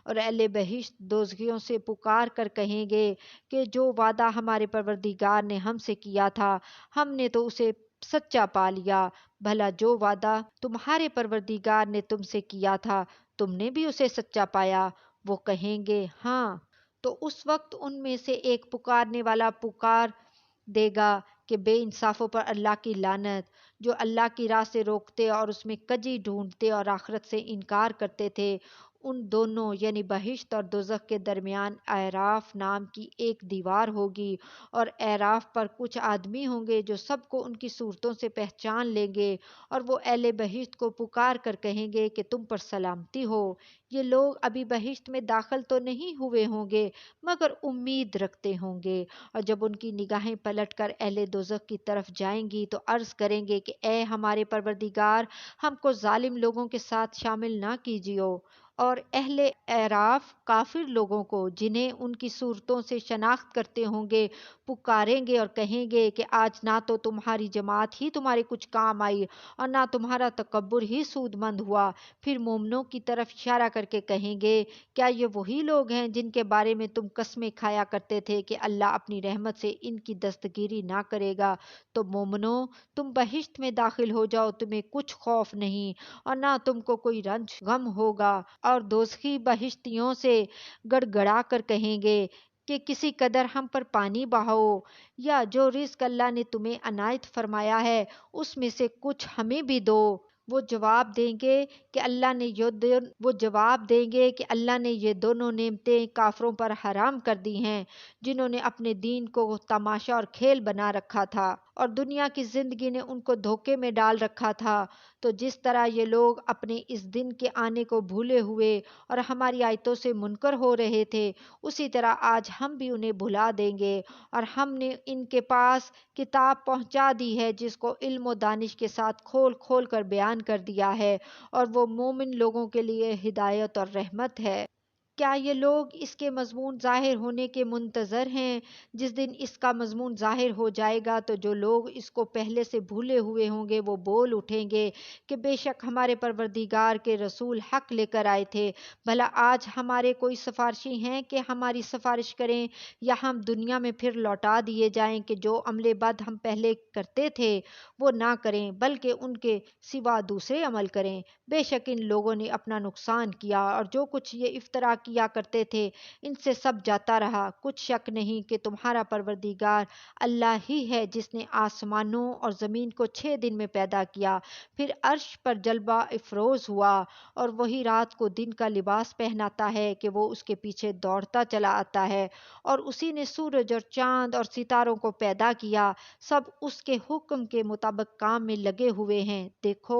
اور اہل بہشت دوزخیوں سے پکار کر کہیں گے کہ جو وعدہ ہمارے پروردگار نے ہم سے کیا تھا ہم نے تو اسے سچا پا لیا، بھلا جو وعدہ تمہارے پروردگار نے تم سے کیا تھا تم نے بھی اسے سچا پایا؟ وہ کہیں گے ہاں۔ تو اس وقت ان میں سے ایک پکارنے والا پکار دے گا کہ بے انصافوں پر اللہ کی لعنت، جو اللہ کی راہ سے روکتے اور اس میں کجی ڈھونڈتے اور آخرت سے انکار کرتے تھے۔ ان دونوں یعنی بہشت اور دوزخ کے درمیان اعراف نام کی ایک دیوار ہوگی، اور اعراف پر کچھ آدمی ہوں گے جو سب کو ان کی صورتوں سے پہچان لیں گے، اور وہ اہل بہشت کو پکار کر کہیں گے کہ تم پر سلامتی ہو، یہ لوگ ابھی بہشت میں داخل تو نہیں ہوئے ہوں گے مگر امید رکھتے ہوں گے۔ اور جب ان کی نگاہیں پلٹ کر اہل دوزخ کی طرف جائیں گی تو عرض کریں گے کہ اے ہمارے پروردگار، ہم کو ظالم لوگوں کے ساتھ شامل نہ کیجیو۔ اور اہل اعراف کافر لوگوں کو جنہیں ان کی صورتوں سے شناخت کرتے ہوں گے پکاریں گے اور کہیں گے کہ آج نہ تو تمہاری جماعت ہی تمہارے کچھ کام آئی اور نہ تمہارا تکبر ہی سود مند ہوا۔ پھر مومنوں کی طرف اشارہ کر کے کہیں گے کیا یہ وہی لوگ ہیں جن کے بارے میں تم قسمیں کھایا کرتے تھے کہ اللہ اپنی رحمت سے ان کی دستگیری نہ کرے گا؟ تو مومنو، تم بہشت میں داخل ہو جاؤ، تمہیں کچھ خوف نہیں اور نہ تم کو کوئی رنج غم ہوگا۔ اور دوزخی بہشتیوں سے گڑ گڑا کر کہیں گے کہ کسی قدر ہم پر پانی بہاؤ، یا جو رزق اللہ نے تمہیں عنایت فرمایا ہے اس میں سے کچھ ہمیں بھی دو۔ وہ جواب دیں گے کہ اللہ نے یہ دونوں نعمتیں کافروں پر حرام کر دی ہیں جنہوں نے اپنے دین کو تماشا اور کھیل بنا رکھا تھا اور دنیا کی زندگی نے ان کو دھوکے میں ڈال رکھا تھا۔ تو جس طرح یہ لوگ اپنے اس دن کے آنے کو بھولے ہوئے اور ہماری آیتوں سے منکر ہو رہے تھے، اسی طرح آج ہم بھی انہیں بھلا دیں گے، اور ہم نے ان کے پاس کتاب پہنچا دی ہے جس کو علم و دانش کے ساتھ کھول کھول کر بیان کر دیا ہے، اور وہ مومن لوگوں کے لیے ہدایت اور رحمت ہے۔ کیا یہ لوگ اس کے مضمون ظاہر ہونے کے منتظر ہیں؟ جس دن اس کا مضمون ظاہر ہو جائے گا تو جو لوگ اس کو پہلے سے بھولے ہوئے ہوں گے وہ بول اٹھیں گے کہ بے شک ہمارے پروردگار کے رسول حق لے کر آئے تھے، بھلا آج ہمارے کوئی سفارشی ہیں کہ ہماری سفارش کریں، یا ہم دنیا میں پھر لوٹا دیے جائیں کہ جو عمل بد ہم پہلے کرتے تھے وہ نہ کریں بلکہ ان کے سوا دوسرے عمل کریں۔ بے شک ان لوگوں نے اپنا نقصان کیا، اور جو کچھ یہ افطرا کیا کرتے تھے ان سے سب جاتا رہا۔ کچھ شک نہیں کہ تمہارا پروردگار اللہ ہی ہے جس نے آسمانوں اور زمین کو 6 دن میں پیدا کیا، پھر عرش پر جلوہ افروز ہوا، اور وہی رات کو دن کا لباس پہناتا ہے کہ وہ اس کے پیچھے دوڑتا چلا آتا ہے، اور اسی نے سورج اور چاند اور ستاروں کو پیدا کیا، سب اس کے حکم کے مطابق کام میں لگے ہوئے ہیں۔ دیکھو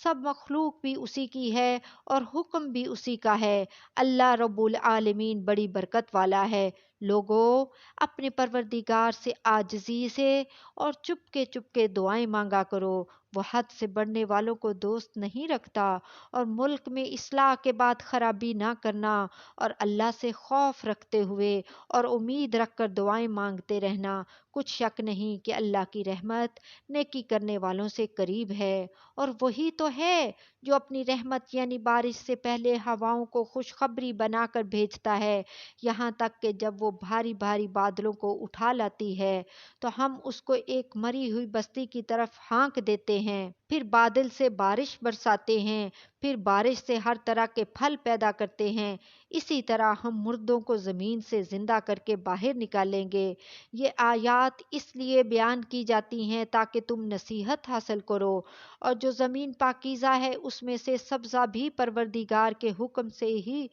سب مخلوق بھی اسی کی ہے اور حکم بھی اسی کا ہے، اللہ رب العالمین بڑی برکت والا ہے۔ لوگو، اپنے پروردگار سے عاجزی سے اور چپ کے دعائیں مانگا کرو، وہ حد سے بڑھنے والوں کو دوست نہیں رکھتا، اور ملک میں اصلاح کے بعد خرابی نہ کرنا، اور اللہ سے خوف رکھتے ہوئے اور امید رکھ کر دعائیں مانگتے رہنا۔ کچھ شک نہیں کہ اللہ کی رحمت نیکی کرنے والوں سے قریب ہے، اور وہی تو ہے جو اپنی رحمت یعنی بارش سے پہلے ہواؤں کو خوشخبری بنا کر بھیجتا ہے، یہاں تک کہ جب وہ بھاری بھاری بادلوں کو اٹھا لاتی ہے تو ہم اس کو ایک مری ہوئی بستی کی طرف ہانک دیتے ہیں، پھر بادل سے بارش برساتے ہیں، پھر بارش سے ہر طرح کے پھل پیدا کرتے ہیں، اسی طرح ہم مردوں کو زمین سے زندہ کر کے باہر نکالیں گے۔ یہ آیات اس لیے بیان کی جاتی ہیں تاکہ تم نصیحت حاصل کرو، اور جو زمین پاکیزہ ہے اس میں سے سبزہ بھی پروردگار کے حکم سے ہی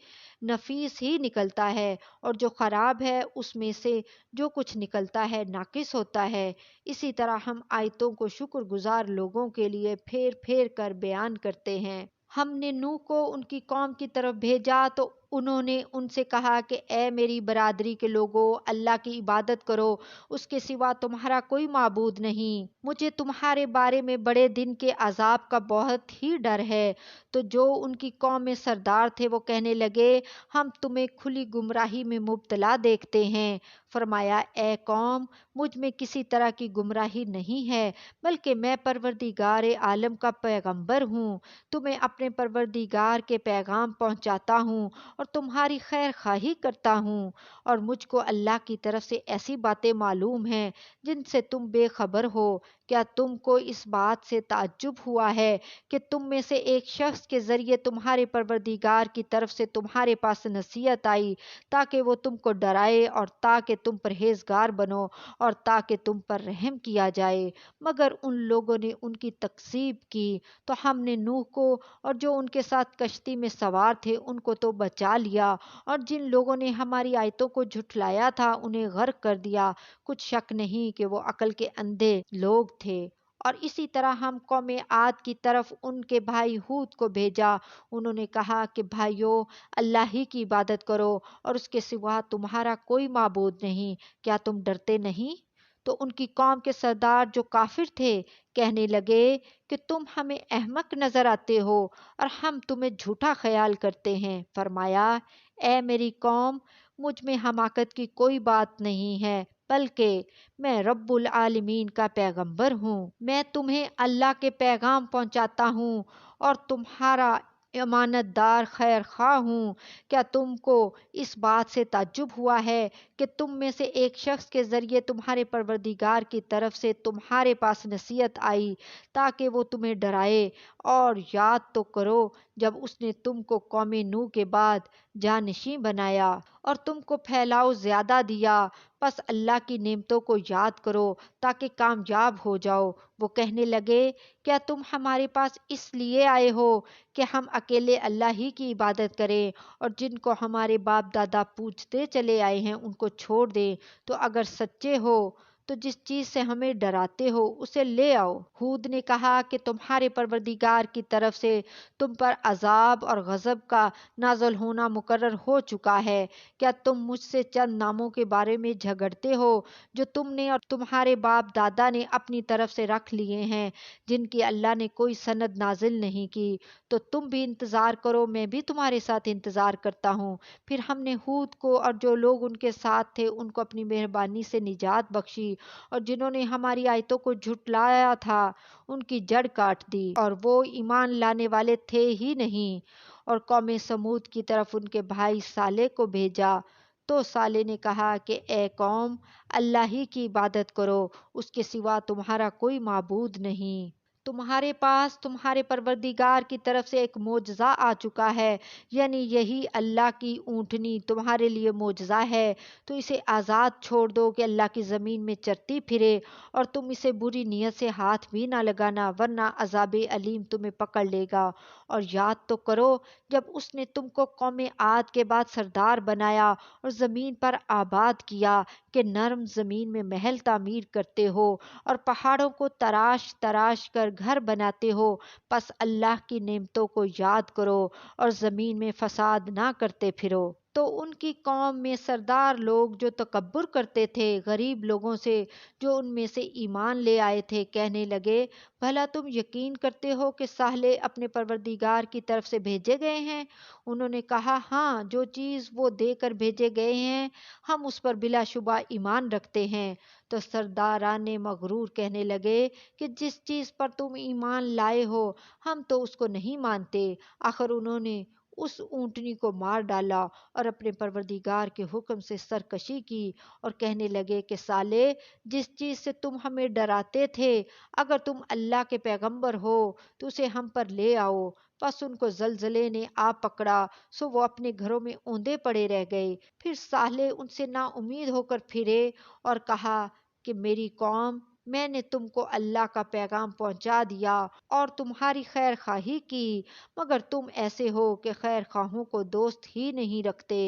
نفیس ہی نکلتا ہے، اور جو خراب ہے اس میں سے جو کچھ نکلتا ہے ناقص ہوتا ہے۔ اسی طرح ہم آیتوں کو شکر گزار لوگوں کے لیے پھیر پھیر کر بیان کرتے ہیں۔ ہم نے نوح کو ان کی قوم کی طرف بھیجا تو انہوں نے ان سے کہا کہ اے میری برادری کے لوگو، اللہ کی عبادت کرو، اس کے سوا تمہارا کوئی معبود نہیں، مجھے تمہارے بارے میں بڑے دن کے عذاب کا بہت ہی ڈر ہے۔ تو جو ان کی قوم میں سردار تھے وہ کہنے لگے ہم تمہیں کھلی گمراہی میں مبتلا دیکھتے ہیں، فرمایا اے قوم، مجھ میں کسی طرح کی گمراہی نہیں ہے، بلکہ میں پروردگار عالم کا پیغمبر ہوں، تمہیں اپنے پروردگار کے پیغام پہنچاتا ہوں اور تمہاری خیر خواہی کرتا ہوں، اور مجھ کو اللہ کی طرف سے ایسی باتیں معلوم ہیں جن سے تم بے خبر ہو۔ کیا تم کو اس بات سے تعجب ہوا ہے کہ تم میں سے ایک شخص کے ذریعے تمہارے پروردگار کی طرف سے تمہارے پاس نصیحت آئی تاکہ وہ تم کو ڈرائے اور تاکہ تم پرہیزگار بنو اور تاکہ تم پر رحم کیا جائے؟ مگر ان لوگوں نے ان کی تکذیب کی تو ہم نے نوح کو اور جو ان کے ساتھ کشتی میں سوار تھے ان کو تو بچا لیا، اور جن لوگوں نے ہماری آیتوں کو جھٹلایا تھا انہیں غرق کر دیا۔ کچھ شک نہیں کہ وہ عقل کے اندھے لوگ تھے۔ اور اسی طرح ہم قوم عاد کی طرف ان کے بھائی ہود کو بھیجا، انہوں نے کہا کہ بھائیو، اللہ ہی کی عبادت کرو اور اس کے سوا تمہارا کوئی معبود نہیں، کیا تم ڈرتے نہیں؟ تو ان کی قوم کے سردار جو کافر تھے کہنے لگے کہ تم ہمیں احمق نظر آتے ہو اور ہم تمہیں جھوٹا خیال کرتے ہیں۔ فرمایا اے میری قوم، مجھ میں حماقت کی کوئی بات نہیں ہے، بلکہ میں رب العالمین کا پیغمبر ہوں، میں تمہیں اللہ کے پیغام پہنچاتا ہوں اور تمہارا امانت دار خیر خواہ ہوں۔ کیا تم کو اس بات سے تعجب ہوا ہے کہ تم میں سے ایک شخص کے ذریعے تمہارے پروردگار کی طرف سے تمہارے پاس نصیحت آئی تاکہ وہ تمہیں ڈرائے؟ اور یاد تو کرو جب اس نے تم کو قوم نوح کے بعد جانشین بنایا اور تم کو پھیلاؤ زیادہ دیا، پس اللہ کی نعمتوں کو یاد کرو تاکہ کامیاب ہو جاؤ۔ وہ کہنے لگے کیا تم ہمارے پاس اس لیے آئے ہو کہ ہم اکیلے اللہ ہی کی عبادت کریں اور جن کو ہمارے باپ دادا پوجتے چلے آئے ہیں ان کو چھوڑ دیں؟ تو اگر سچے ہو تو جس چیز سے ہمیں ڈراتے ہو اسے لے آؤ۔ ہود نے کہا کہ تمہارے پروردگار کی طرف سے تم پر عذاب اور غضب کا نازل ہونا مقرر ہو چکا ہے۔ کیا تم مجھ سے چند ناموں کے بارے میں جھگڑتے ہو جو تم نے اور تمہارے باپ دادا نے اپنی طرف سے رکھ لیے ہیں، جن کی اللہ نے کوئی سند نازل نہیں کی؟ تو تم بھی انتظار کرو، میں بھی تمہارے ساتھ انتظار کرتا ہوں۔ پھر ہم نے ہود کو اور جو لوگ ان کے ساتھ تھے ان کو اپنی مہربانی سے نجات بخشی، اور جنہوں نے ہماری آیتوں کو جھٹلایا تھا ان کی جڑ کاٹ دی اور وہ ایمان لانے والے تھے ہی نہیں۔ اور قوم سمود کی طرف ان کے بھائی صالح کو بھیجا، تو صالح نے کہا کہ اے قوم، اللہ ہی کی عبادت کرو، اس کے سوا تمہارا کوئی معبود نہیں۔ تمہارے پاس تمہارے پروردگار کی طرف سے ایک معجزہ آ چکا ہے، یعنی یہی اللہ کی اونٹنی تمہارے لیے معجزہ ہے، تو اسے آزاد چھوڑ دو کہ اللہ کی زمین میں چرتی پھرے، اور تم اسے بری نیت سے ہاتھ بھی نہ لگانا ورنہ عذاب علیم تمہیں پکڑ لے گا۔ اور یاد تو کرو جب اس نے تم کو قوم عاد کے بعد سردار بنایا اور زمین پر آباد کیا کہ نرم زمین میں محل تعمیر کرتے ہو اور پہاڑوں کو تراش تراش کر گھر بناتے ہو، پس اللہ کی نعمتوں کو یاد کرو اور زمین میں فساد نہ کرتے پھرو۔ تو ان کی قوم میں سردار لوگ جو تکبر کرتے تھے غریب لوگوں سے جو ان میں سے ایمان لے آئے تھے کہنے لگے بھلا تم یقین کرتے ہو کہ صالح اپنے پروردگار کی طرف سے بھیجے گئے ہیں؟ انہوں نے کہا ہاں، جو چیز وہ دے کر بھیجے گئے ہیں ہم اس پر بلا شبہ ایمان رکھتے ہیں۔ تو سرداران مغرور کہنے لگے کہ جس چیز پر تم ایمان لائے ہو ہم تو اس کو نہیں مانتے۔ آخر انہوں نے اس اونٹنی کو مار ڈالا اور اپنے پروردگار کے حکم سے سرکشی کی اور کہنے لگے کہ صالح، جس چیز سے تم ہمیں ڈراتے تھے اگر تم اللہ کے پیغمبر ہو تو اسے ہم پر لے آؤ۔ پس ان کو زلزلے نے آ پکڑا، سو وہ اپنے گھروں میں اوندے پڑے رہ گئے۔ پھر صالح ان سے نا امید ہو کر پھرے اور کہا کہ میری قوم، میں نے تم کو اللہ کا پیغام پہنچا دیا اور تمہاری خیر خواہی کی، مگر تم ایسے ہو کہ خیر خواہوں کو دوست ہی نہیں رکھتے۔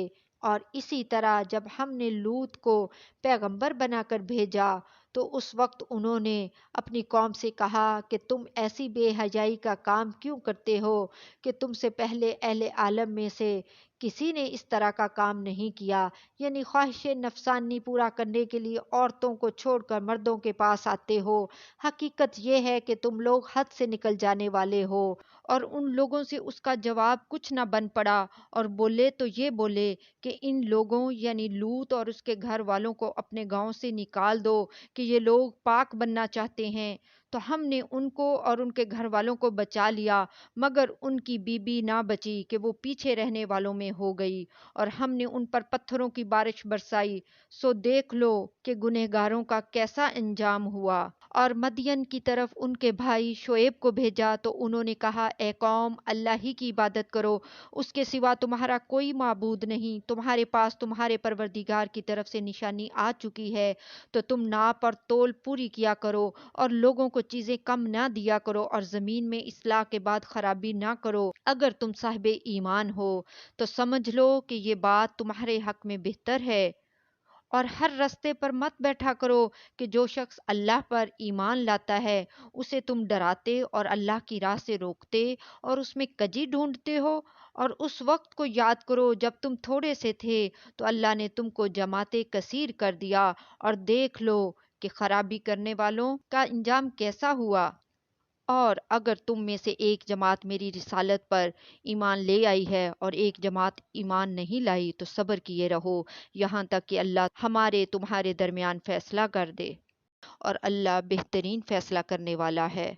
اور اسی طرح جب ہم نے لوط کو پیغمبر بنا کر بھیجا تو اس وقت انہوں نے اپنی قوم سے کہا کہ تم ایسی بے حیائی کا کام کیوں کرتے ہو کہ تم سے پہلے اہل عالم میں سے کسی نے اس طرح کا کام نہیں کیا، یعنی خواہش نفسانی پورا کرنے کے لیے عورتوں کو چھوڑ کر مردوں کے پاس آتے ہو۔ حقیقت یہ ہے کہ تم لوگ حد سے نکل جانے والے ہو۔ اور ان لوگوں سے اس کا جواب کچھ نہ بن پڑا، اور بولے تو یہ بولے کہ ان لوگوں یعنی لوط اور اس کے گھر والوں کو اپنے گاؤں سے نکال دو کہ یہ لوگ پاک بننا چاہتے ہیں۔ تو ہم نے ان کو اور ان کے گھر والوں کو بچا لیا، مگر ان کی بیوی نہ بچی کہ وہ پیچھے رہنے والوں میں ہو گئی، اور ہم نے ان پر پتھروں کی بارش برسائی۔ سو دیکھ لو کہ گنہگاروں کا کیسا انجام ہوا۔ اور مدین کی طرف ان کے بھائی شعیب کو بھیجا تو انہوں نے کہا، اے قوم، اللہ ہی کی عبادت کرو، اس کے سوا تمہارا کوئی معبود نہیں، تمہارے پاس تمہارے پروردگار کی طرف سے نشانی آ چکی ہے، تو تم ناپ اور تول پوری کیا کرو، اور لوگوں کو چیزیں کم نہ دیا کرو، اور زمین میں اصلاح کے بعد خرابی نہ کرو۔ اگر تم صاحب ایمان ہو تو سمجھ لو کہ یہ بات تمہارے حق میں بہتر ہے۔ اور ہر رستے پر مت بیٹھا کرو کہ جو شخص اللہ پر ایمان لاتا ہے اسے تم ڈراتے اور اللہ کی راہ سے روکتے اور اس میں کجی ڈھونڈتے ہو۔ اور اس وقت کو یاد کرو جب تم تھوڑے سے تھے تو اللہ نے تم کو جماعت کثیر کر دیا، اور دیکھ لو کہ خرابی کرنے والوں کا انجام کیسا ہوا۔ اور اگر تم میں سے ایک جماعت میری رسالت پر ایمان لے آئی ہے اور ایک جماعت ایمان نہیں لائی تو صبر کیے رہو یہاں تک کہ اللہ ہمارے تمہارے درمیان فیصلہ کر دے، اور اللہ بہترین فیصلہ کرنے والا ہے۔